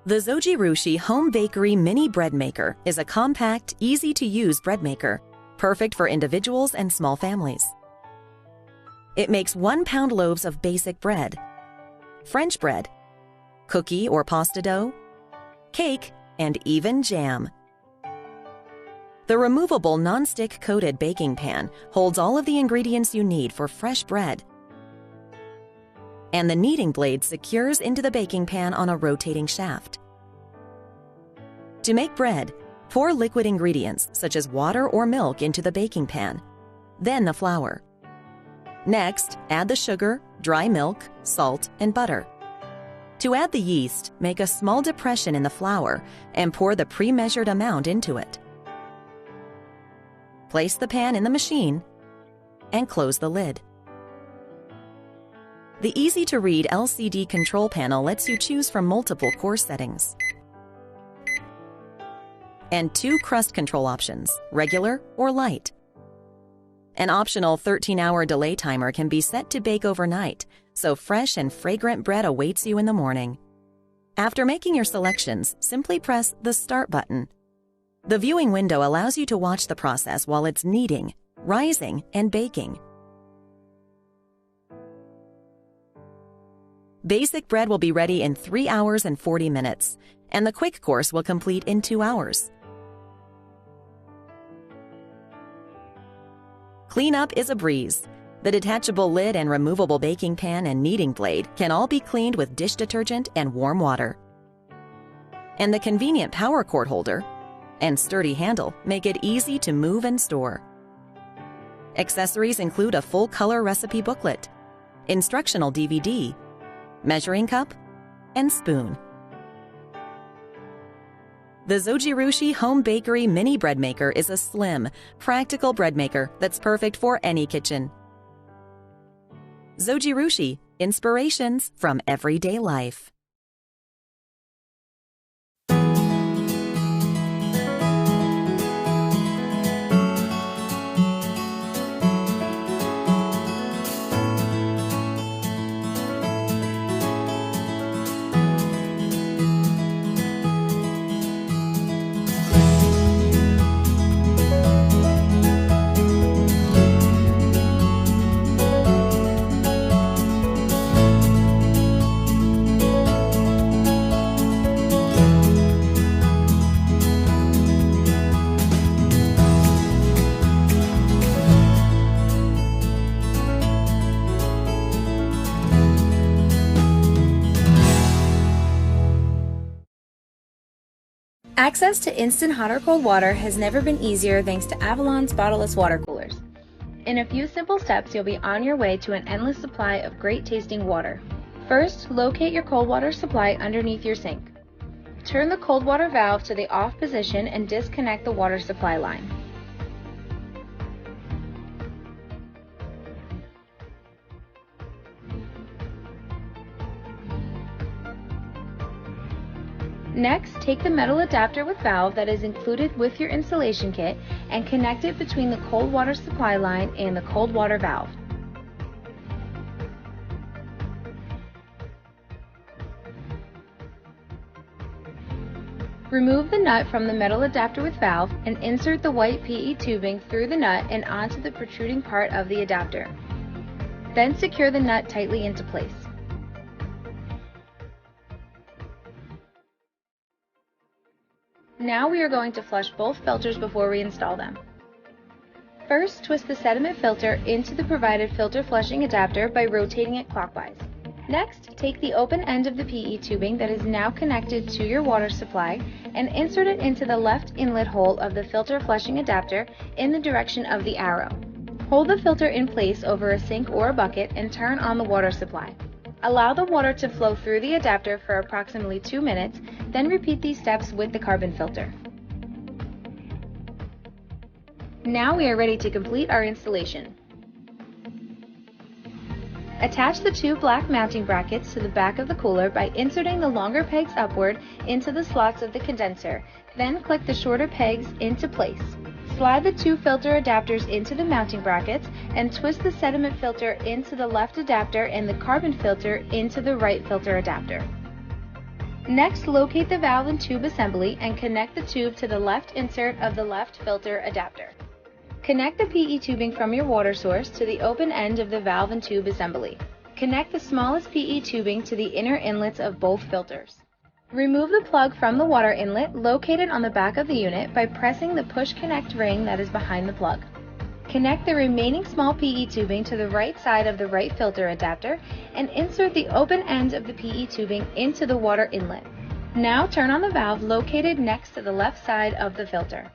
The Zojirushi Home Bakery Mini Bread Maker is a compact, easy-to-use bread maker, perfect for individuals and small families. It makes 1-pound loaves of basic bread, French bread, cookie or pasta dough, cake, and even jam. The removable non-stick coated baking pan holds all of the ingredients you need for fresh bread, and the kneading blade secures into the baking pan on a rotating shaft. To make bread, pour liquid ingredients such as water or milk into the baking pan, then the flour. Next, add the sugar, dry milk, salt, and butter. To add the yeast, make a small depression in the flour and pour the pre-measured amount into it. Place the pan in the machine and close the lid. The easy-to-read LCD control panel lets you choose from multiple course settings and 2 crust control options, regular or light. An optional 13-hour delay timer can be set to bake overnight, so fresh and fragrant bread awaits you in the morning. After making your selections, simply press the Start button. The viewing window allows you to watch the process while it's kneading, rising, and baking. Basic bread will be ready in 3 hours and 40 minutes, and the quick course will complete in 2 hours. Cleanup is a breeze. The detachable lid and removable baking pan and kneading blade can all be cleaned with dish detergent and warm water. And the convenient power cord holder and sturdy handle make it easy to move and store. Accessories include a full-color recipe booklet, instructional DVD, measuring cup, and spoon. The Zojirushi Home Bakery Mini Bread Maker is a slim, practical bread maker that's perfect for any kitchen. Zojirushi, inspirations from everyday life. Access to instant hot or cold water has never been easier thanks to Avalon's bottleless water coolers. In a few simple steps, you'll be on your way to an endless supply of great tasting water. First, locate your cold water supply underneath your sink. Turn the cold water valve to the off position and disconnect the water supply line. Next, take the metal adapter with valve that is included with your installation kit and connect it between the cold water supply line and the cold water valve. Remove the nut from the metal adapter with valve and insert the white PE tubing through the nut and onto the protruding part of the adapter. Then secure the nut tightly into place. Now we are going to flush both filters before we install them. First, twist the sediment filter into the provided filter flushing adapter by rotating it clockwise. Next, take the open end of the PE tubing that is now connected to your water supply and insert it into the left inlet hole of the filter flushing adapter in the direction of the arrow. Hold the filter in place over a sink or a bucket and turn on the water supply. Allow the water to flow through the adapter for approximately 2 minutes, then repeat these steps with the carbon filter. Now we are ready to complete our installation. Attach the 2 black mounting brackets to the back of the cooler by inserting the longer pegs upward into the slots of the condenser, then click the shorter pegs into place. Slide the 2 filter adapters into the mounting brackets and twist the sediment filter into the left adapter and the carbon filter into the right filter adapter. Next, locate the valve and tube assembly and connect the tube to the left insert of the left filter adapter. Connect the PE tubing from your water source to the open end of the valve and tube assembly. Connect the smallest PE tubing to the inner inlets of both filters. Remove the plug from the water inlet located on the back of the unit by pressing the push connect ring that is behind the plug. Connect the remaining small PE tubing to the right side of the right filter adapter and insert the open end of the PE tubing into the water inlet. Now turn on the valve located next to the left side of the filter.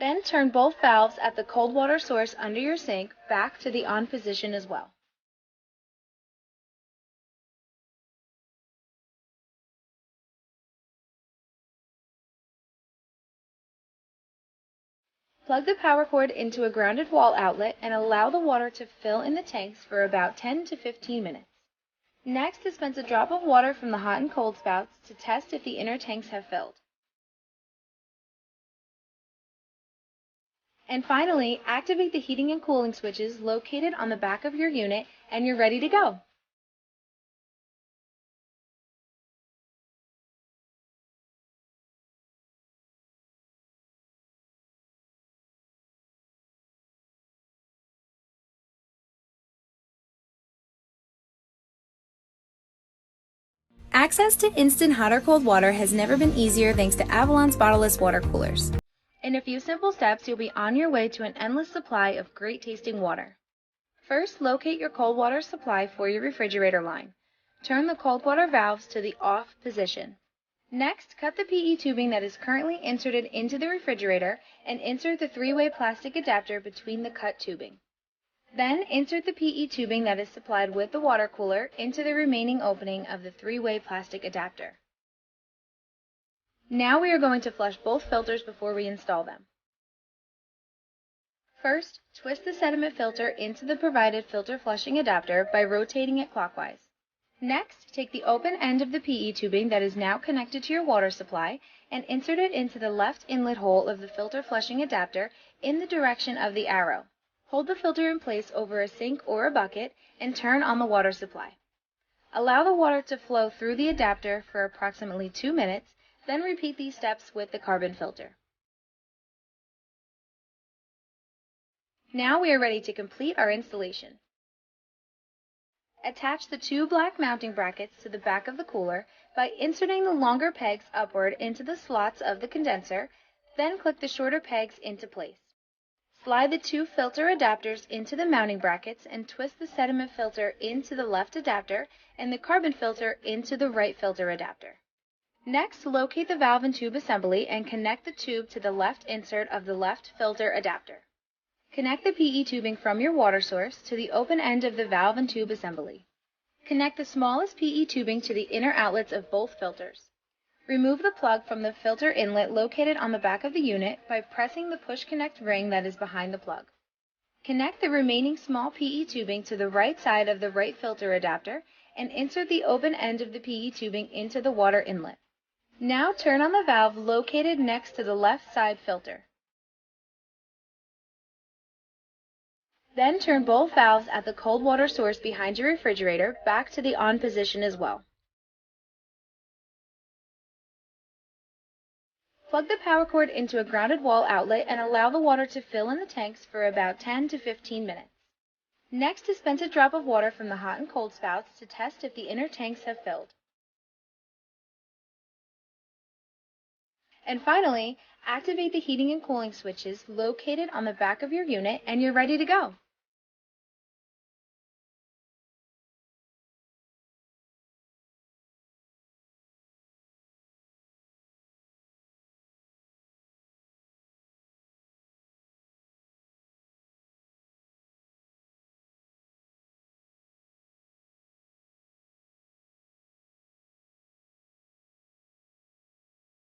Then turn both valves at the cold water source under your sink back to the on position as well. Plug the power cord into a grounded wall outlet and allow the water to fill in the tanks for about 10 to 15 minutes. Next, dispense a drop of water from the hot and cold spouts to test if the inner tanks have filled. And finally, activate the heating and cooling switches located on the back of your unit and you're ready to go. Access to instant hot or cold water has never been easier thanks to Avalon's bottleless water coolers. In a few simple steps, you'll be on your way to an endless supply of great tasting water. First, locate your cold water supply for your refrigerator line. Turn the cold water valves to the off position. Next, cut the PE tubing that is currently inserted into the refrigerator and insert the three-way plastic adapter between the cut tubing. Then, insert the PE tubing that is supplied with the water cooler into the remaining opening of the three-way plastic adapter. Now we are going to flush both filters before we install them. First, twist the sediment filter into the provided filter flushing adapter by rotating it clockwise. Next, take the open end of the PE tubing that is now connected to your water supply and insert it into the left inlet hole of the filter flushing adapter in the direction of the arrow. Hold the filter in place over a sink or a bucket and turn on the water supply. Allow the water to flow through the adapter for approximately 2 minutes, then repeat these steps with the carbon filter. Now we are ready to complete our installation. Attach the two black mounting brackets to the back of the cooler by inserting the longer pegs upward into the slots of the condenser, then click the shorter pegs into place. Slide the two filter adapters into the mounting brackets and twist the sediment filter into the left adapter and the carbon filter into the right filter adapter. Next, locate the valve and tube assembly and connect the tube to the left insert of the left filter adapter. Connect the PE tubing from your water source to the open end of the valve and tube assembly. Connect the smallest PE tubing to the inner outlets of both filters. Remove the plug from the filter inlet located on the back of the unit by pressing the push connect ring that is behind the plug. Connect the remaining small PE tubing to the right side of the right filter adapter and insert the open end of the PE tubing into the water inlet. Now turn on the valve located next to the left side filter. Then turn both valves at the cold water source behind your refrigerator back to the on position as well. Plug the power cord into a grounded wall outlet and allow the water to fill in the tanks for about 10 to 15 minutes. Next, dispense a drop of water from the hot and cold spouts to test if the inner tanks have filled. And finally, activate the heating and cooling switches located on the back of your unit and you're ready to go.